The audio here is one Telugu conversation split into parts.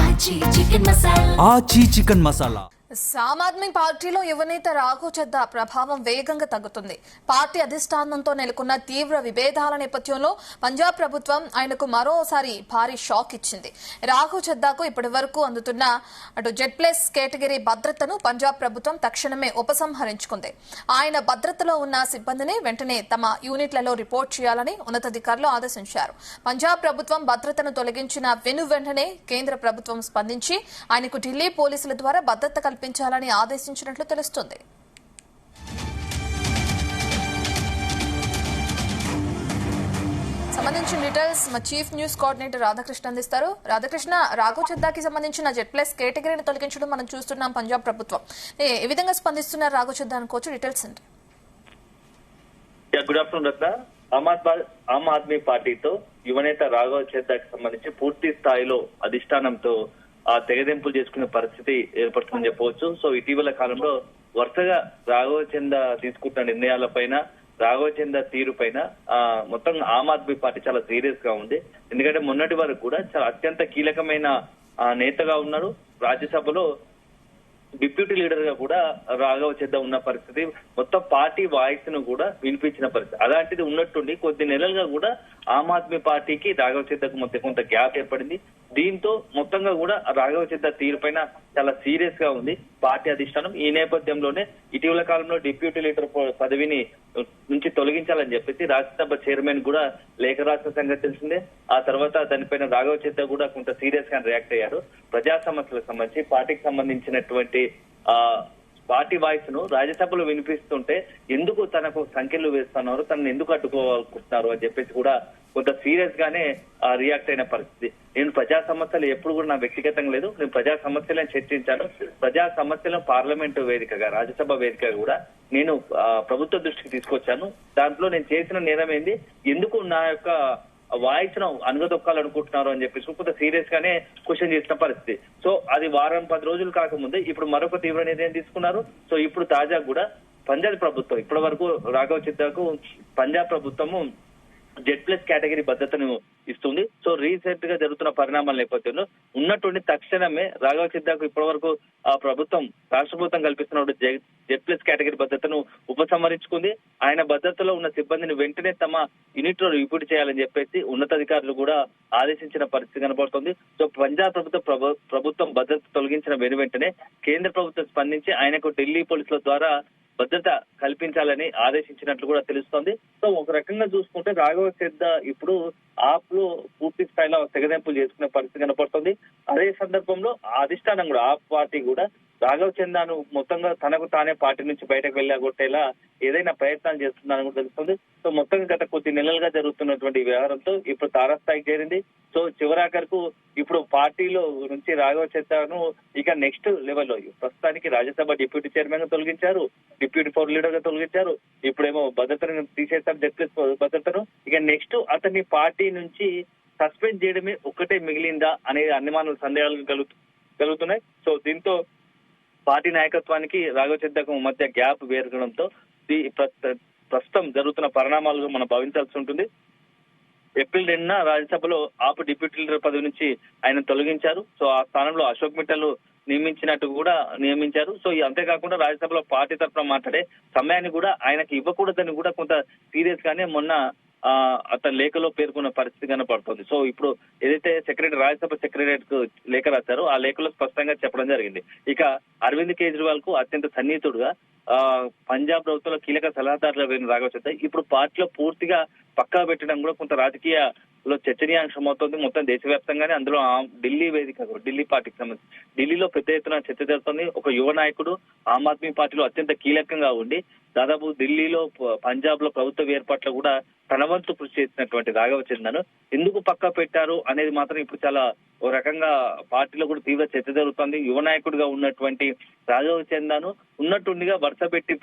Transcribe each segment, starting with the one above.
ఆచి చికెన్ మసాలా. ఆమ్ ఆద్మీ పార్టీలో యువనేత రాఘవ్ చద్దా ప్రభావం వేగంగా తగ్గుతుంది. పార్టీ అధిష్టానంతో నెలకొన్న తీవ్ర విభేదాల నేపథ్యంలో పంజాబ్ ప్రభుత్వం ఆయనకు మరోసారి భారీ షాక్ ఇచ్చింది. రాఘవ్ చద్దాకు ఇప్పటి వరకు అందుతున్న జెడ్+ కేటగిరీ భద్రతను పంజాబ్ ప్రభుత్వం తక్షణమే ఉపసంహరించుకుంది. ఆయన భద్రతలో ఉన్న సిబ్బందిని వెంటనే తమ యూనిట్లలో రిపోర్ట్ చేయాలని ఉన్నతాధికారులు ఆదేశించారు. పంజాబ్ ప్రభుత్వం భద్రతను తొలగించిన వెంటనే కేంద్ర ప్రభుత్వం స్పందించి ఆయనకు ఢిల్లీ పోలీసుల ద్వారా భద్రత కల్పించాలని ఆదేశించినట్లు తెలుస్తోంది. సంబంధించిన డీటెయిల్స్ మా చీఫ్ న్యూస్ కోఆర్డినేటర్ రాధాకృష్ణ అందిస్తారు. రాధాకృష్ణ, రాఘవ్ చద్దాకి సంబంధించిన జెడ్+ కేటగిరీని తొలగించడం మనం చూస్తున్నాం. పంజాబ్ ప్రభుత్వం ఏ విధంగా స్పందిస్తున్నారు రాఘవ్ చద్దా అనుకోవచ్చు? డీటెయిల్స్ ఏంటి? గుడ్ ఆఫ్టర్నూన్ రత్న. ఆమ్ ఆద్మీ పార్టీతో యువనేత రాఘవ్ చద్దాకి సంబంధించి పూర్తి స్థాయిలో అధిష్టానంతో తెగదెంపులు చేసుకునే పరిస్థితి ఏర్పడుతుందని చెప్పవచ్చు. సో ఇటీవల కాలంలో వరుసగా రాఘవ్ చందా తీసుకుంటున్న నిర్ణయాలపైన, రాఘవ్ చందా తీరు పైన మొత్తం ఆమ్ ఆద్మీ పార్టీ చాలా సీరియస్ గా ఉంది. ఎందుకంటే మొన్నటి వరకు కూడా చాలా అత్యంత కీలకమైన నేతగా ఉన్నారు. రాజ్యసభలో డిప్యూటీ లీడర్ గా కూడా రాఘవ్ చద్దా ఉన్న పరిస్థితి, మొత్తం పార్టీ వాయిస్ ను కూడా వినిపించిన పరిస్థితి. అలాంటిది ఉన్నట్టుండి కొద్ది నెలలుగా కూడా ఆమ్ ఆద్మీ పార్టీకి రాఘవ్ చద్దాకు మధ్య కొంత గ్యాప్ ఏర్పడింది. దీంతో మొత్తంగా కూడా రాఘవ్ చద్దా తీరు పైన చాలా సీరియస్ గా ఉంది పార్టీ అధిష్టానం. ఈ నేపథ్యంలోనే ఇటీవల కాలంలో డిప్యూటీ లీడర్ పదవిని నుంచి తొలగించాలని చెప్పేసి రాజ్యసభ చైర్మన్ కూడా లేఖ రాసిన సంగతి తెలిసిందే. ఆ తర్వాత దానిపైన రాఘవ్ చద్దా కూడా కొంత సీరియస్ గా రియాక్ట్ అయ్యారు. ప్రజా సమస్యలకు సంబంధించి పార్టీకి సంబంధించినటువంటి పార్టీ వాయిస్ ను రాజ్యసభలో వినిపిస్తుంటే ఎందుకు తనకు సంఖ్యలు వేస్తున్నారు, తనను ఎందుకు అడ్డుకోవాలనుకుంటున్నారు అని చెప్పేసి కూడా కొంత సీరియస్ గానే రియాక్ట్ అయిన పరిస్థితి. నేను ప్రజా సమస్యలు ఎప్పుడు కూడా నా వ్యక్తిగతంగా లేదు, నేను ప్రజా సమస్యలను చర్చించాను. ప్రజా సమస్యలను పార్లమెంటు వేదికగా, రాజ్యసభ వేదికగా కూడా నేను ప్రభుత్వ దృష్టికి తీసుకొచ్చాను. దాంట్లో నేను చేసిన నేరం ఏంది, ఎందుకు నా యొక్క వాయిస్ ను అనగదొక్కాలనుకుంటున్నారు అని చెప్పేసి కొంత సీరియస్ గానే క్వశ్చన్ చేసిన పరిస్థితి. సో అది వారం 10 రోజులు కాకముందే ఇప్పుడు మరొక తీవ్ర నిర్ణయం తీసుకున్నారు. సో ఇప్పుడు తాజా కూడా పంజాబ్ ప్రభుత్వం, ఇప్పటి వరకు రాఘవ్ చద్దాకు పంజాబ్ ప్రభుత్వము జెడ్+ కేటగిరీ భద్రతను ఇస్తుంది. సో రీసెంట్ గా జరుగుతున్న పరిణామాల నేపథ్యంలో ఉన్నటువంటి తక్షణమే రాఘవ్ చద్దాకు ఇప్పటి వరకు ఆ ప్రభుత్వం, రాష్ట్ర ప్రభుత్వం కల్పిస్తున్న జెడ్+ కేటగిరీ భద్రతను ఉపసంహరించుకుంది. ఆయన భద్రతలో ఉన్న సిబ్బందిని వెంటనే తమ యూనిట్ లో రిపోర్ట్ చేయాలని చెప్పేసి ఉన్నతాధికారులు కూడా ఆదేశించిన పరిస్థితి కనబడుతుంది. సో పంజాబ్ ప్రభుత్వం భద్రత తొలగించిన వెంటనే కేంద్ర ప్రభుత్వం స్పందించి ఆయనకు ఢిల్లీ పోలీసుల ద్వారా భద్రత కల్పించాలని ఆదేశించినట్లు కూడా తెలుస్తోంది. సో ఒక రకంగా చూసుకుంటే రాఘవ్ చద్దా ఇప్పుడు ఆప్ లో పూర్తి స్థాయిలో తెగదెంపులు చేసుకునే పరిస్థితి కనపడుతుంది. అదే సందర్భంలో అధిష్టానం కూడా, ఆప్ పార్టీ కూడా రాఘవ్ చందాను మొత్తంగా తనకు తానే పార్టీ నుంచి బయటకు వెళ్ళగొట్టేలా ఏదైనా ప్రయత్నాలు చేస్తుందని కూడా తెలుస్తుంది. సో మొత్తంగా గత కొద్ది నెలలుగా జరుగుతున్నటువంటి వ్యవహారంతో ఇప్పుడు తారాస్థాయికి చేరింది. సో చివరాఖరకు ఇప్పుడు పార్టీలో నుంచి రాఘవ్ చందాను ఇక నెక్స్ట్ లెవెల్లో, ప్రస్తుతానికి రాజ్యసభ డిప్యూటీ చైర్మన్ గా తొలగించారు, డిప్యూటీ పవర్ లీడర్ గా తొలగించారు, ఇప్పుడేమో భద్రతను తీసేస్తారు, జెడ్+ భద్రతను. ఇక నెక్స్ట్ అతన్ని పార్టీ నుంచి సస్పెండ్ చేయడమే ఒక్కటే మిగిలిందా అనే అనుమానాలు, సందేహాలు కలుగుతున్నాయి. సో దీంతో పార్టీ నాయకత్వానికి రాఘవ్ చద్దాకు మధ్య గ్యాప్ వేరగడంతో ప్రస్తుతం జరుగుతున్న పరిణామాలుగా మనం భావించాల్సి ఉంటుంది. ఏప్రిల్ 2న రాజ్యసభలో ఆప్ డిప్యూటీ లీడర్ పదవి నుంచి ఆయన తొలగించారు. సో ఆ స్థానంలో అశోక్ మిట్టల్ నియమించినట్టు కూడా నియమించారు. సో అంతేకాకుండా రాజ్యసభలో పార్టీ తరఫున మాట్లాడే సమయాన్ని కూడా ఆయనకి ఇవ్వకూడదని కూడా కొంత సీరియస్ గానే మొన్న అతని లేఖలో పేర్కొన్న పరిస్థితి కనపడుతుంది. సో ఇప్పుడు ఏదైతే రాజ్యసభ సెక్రటరియట్ కు లేఖ రాశారో ఆ లేఖలో స్పష్టంగా చెప్పడం జరిగింది. ఇక అరవింద్ కేజ్రీవాల్ కు అత్యంత సన్నిహితుడుగా పంజాబ్ ప్రభుత్వంలో కీలక సలహాదారుగా వేరిన రాఘవ్ చద్దా ఇప్పుడు పార్టీలో పూర్తిగా పక్కా పెట్టడం కూడా కొంత రాజకీయాల్లో చర్చనీయాంశం అవుతుంది. మొత్తం దేశవ్యాప్తంగానే, అందులో ఢిల్లీ వేదిక, ఢిల్లీ పార్టీకి సంబంధించి ఢిల్లీలో పెద్ద ఎత్తున చర్చ జరుగుతుంది. ఒక యువ నాయకుడు ఆమ్ ఆద్మీ పార్టీలో అత్యంత కీలకంగా ఉండి దాదాపు ఢిల్లీలో, పంజాబ్ లో ప్రభుత్వ ఏర్పాట్లు కూడా తన వంతు కృషి చేసినటువంటి రాఘవ్ చందాను ఎందుకు పక్కా పెట్టారు అనేది మాత్రం ఇప్పుడు చాలా ఓ రకంగా పార్టీలో కూడా తీవ్ర చర్చ జరుగుతుంది. యువ నాయకుడిగా ఉన్నటువంటి రాఘవ్ చందాను ఉన్నట్టుండిగా వరుస పెట్టి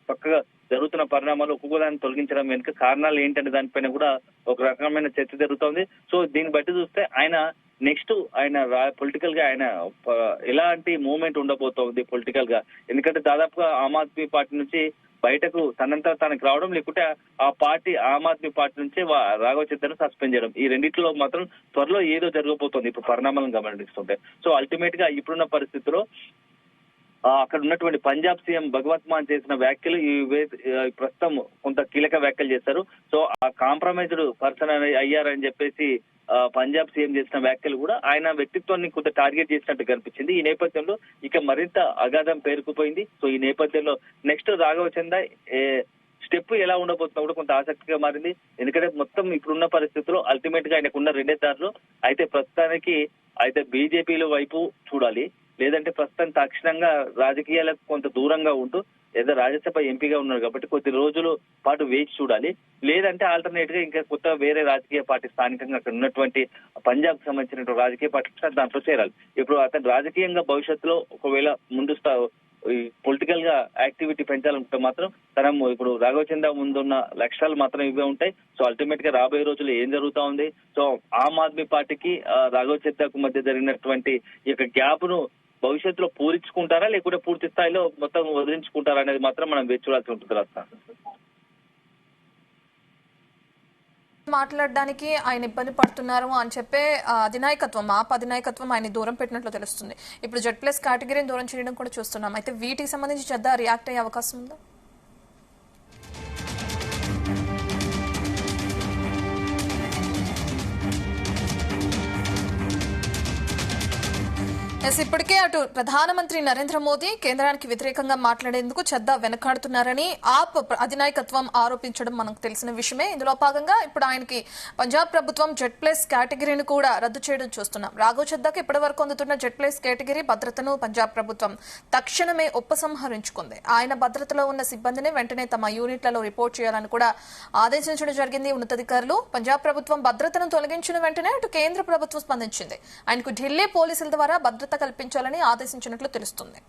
పక్కగా జరుగుతున్న పరిణామాలు ఒక్కొక్కదాన్ని తొలగించడం వెనుక కారణాలు ఏంటనే దానిపైన కూడా ఒక రకమైన చర్చ జరుగుతోంది. సో దీన్ని బట్టి చూస్తే ఆయన నెక్స్ట్ పొలిటికల్ గా ఆయన ఎలాంటి మూవ్మెంట్ ఉండబోతోంది పొలిటికల్ గా, ఎందుకంటే దాదాపుగా ఆమ్ ఆద్మీ పార్టీ నుంచి బయటకు తనంతా తనకు రావడం, లేకుంటే ఆ పార్టీ ఆమ్ ఆద్మీ పార్టీ నుంచే రాఘవ్ చద్దాను సస్పెండ్ చేయడం, ఈ రెండిట్లో మాత్రం త్వరలో ఏదో జరగబోతోంది ఇప్పుడు పరిణామాలను గమనిస్తుంటే. సో అల్టిమేట్ గా ఇప్పుడున్న పరిస్థితిలో అక్కడ ఉన్నటువంటి పంజాబ్ సీఎం భగవంత్ మాన్ చేసిన వ్యాఖ్యలు ప్రస్తుతం కొంత కీలక వ్యాఖ్యలు చేశారు. సో ఆ కాంప్రమైజ్డ్ పర్సన్ అయ్యారని చెప్పేసి పంజాబ్ సీఎం చేసిన వ్యాఖ్యలు కూడా ఆయన వ్యక్తిత్వాన్ని కొంత టార్గెట్ చేసినట్టు కనిపించింది. ఈ నేపథ్యంలో ఇక మరింత అగాధం పేరుకుపోయింది. సో ఈ నేపథ్యంలో నెక్స్ట్ రాఘవ్ చందా స్టెప్ ఎలా ఉండబోతుందో కూడా కొంత ఆసక్తిగా మారింది. ఎందుకంటే మొత్తం ఇప్పుడున్న పరిస్థితుల్లో అల్టిమేట్ గా ఆయనకున్న రెండే దారులు అయితే ప్రస్తుతానికి అయితే బీజేపీల వైపు చూడాలి, లేదంటే ప్రస్తుతం తక్షణంగా రాజకీయాలకు కొంత దూరంగా ఉంటూ ఏదో రాజ్యసభ ఎంపీగా ఉన్నారు కాబట్టి కొద్ది రోజుల పాటు వేచి చూడాలి, లేదంటే ఆల్టర్నేట్ గా ఇంకా కొత్త వేరే రాజకీయ పార్టీ స్థానికంగా అక్కడ ఉన్నటువంటి పంజాబ్ కి సంబంధించిన రాజకీయ పార్టీ దాంట్లో చేరాలి. ఇప్పుడు అతను రాజకీయంగా భవిష్యత్తులో ఒకవేళ ముందు పొలిటికల్ గా యాక్టివిటీ పెంచాలనుకుంటే మాత్రం తనం ఇప్పుడు రాఘవ్ చందా ముందున్న లక్ష్యాలు మాత్రం ఇవే ఉంటాయి. సో అల్టిమేట్ గా రాబోయే రోజుల్లో ఏం జరుగుతా ఉంది, సో ఆమ్ ఆద్మీ పార్టీకి రాఘవ్ చందాకు మధ్య జరిగినటువంటి ఈ యొక్క గ్యాప్ ను భవిష్యత్తులో పూరించుకుంటారా లేకుంటే పూర్తి స్థాయిలో మొత్తం వదిలించుకుంటారా అనేది మాత్రం మనం వేచి చూడాల్సి ఉంటుంది. మాట్లాడడానికి ఆయన ఇబ్బంది పడుతున్నారు అని చెప్పే అధినాయకత్వం అధినాయకత్వం ఆయన దూరం పెట్టినట్లు తెలుస్తుంది. ఇప్పుడు Z+ కేటగిరీని దూరం చేయడం కూడా చూస్తున్నాం. అయితే వీటికి సంబంధించి చద్దా రియాక్ట్ అయ్యే అవకాశం ఉందా? ఇప్పటికే అటు ప్రధానమంత్రి నరేంద్ర మోదీ కేంద్రానికి వ్యతిరేకంగా మాట్లాడేందుకు చద్దా వెనకాడుతున్నారని ఆప్ అధినాయకత్వం ఆరోపించడం మనకు తెలిసిన విషయమే. ఇందులో భాగంగా ఇప్పుడు ఆయనకి పంజాబ్ ప్రభుత్వం Z+ కేటగిరీని కూడా రద్దు చేయడం చూస్తున్నాం. రాఘవ్ చద్దాకి ఇప్పటి వరకు అందుతున్న Z+ కేటగిరీ భద్రతను పంజాబ్ ప్రభుత్వం తక్షణమే ఉపసంహరించుకుంది. ఆయన భద్రతలో ఉన్న సిబ్బందిని వెంటనే తమ యూనిట్లలో రిపోర్ట్ చేయాలని కూడా ఆదేశించడం జరిగింది ఉన్నతాధికారులు. పంజాబ్ ప్రభుత్వం భద్రతను తొలగించిన వెంటనే అటు కేంద్ర ప్రభుత్వం స్పందించింది. ఆయనకు ఢిల్లీ పోలీసుల ద్వారా భద్రత కల్పించాలని ఆదేశించినట్లు తెలుస్తుంది.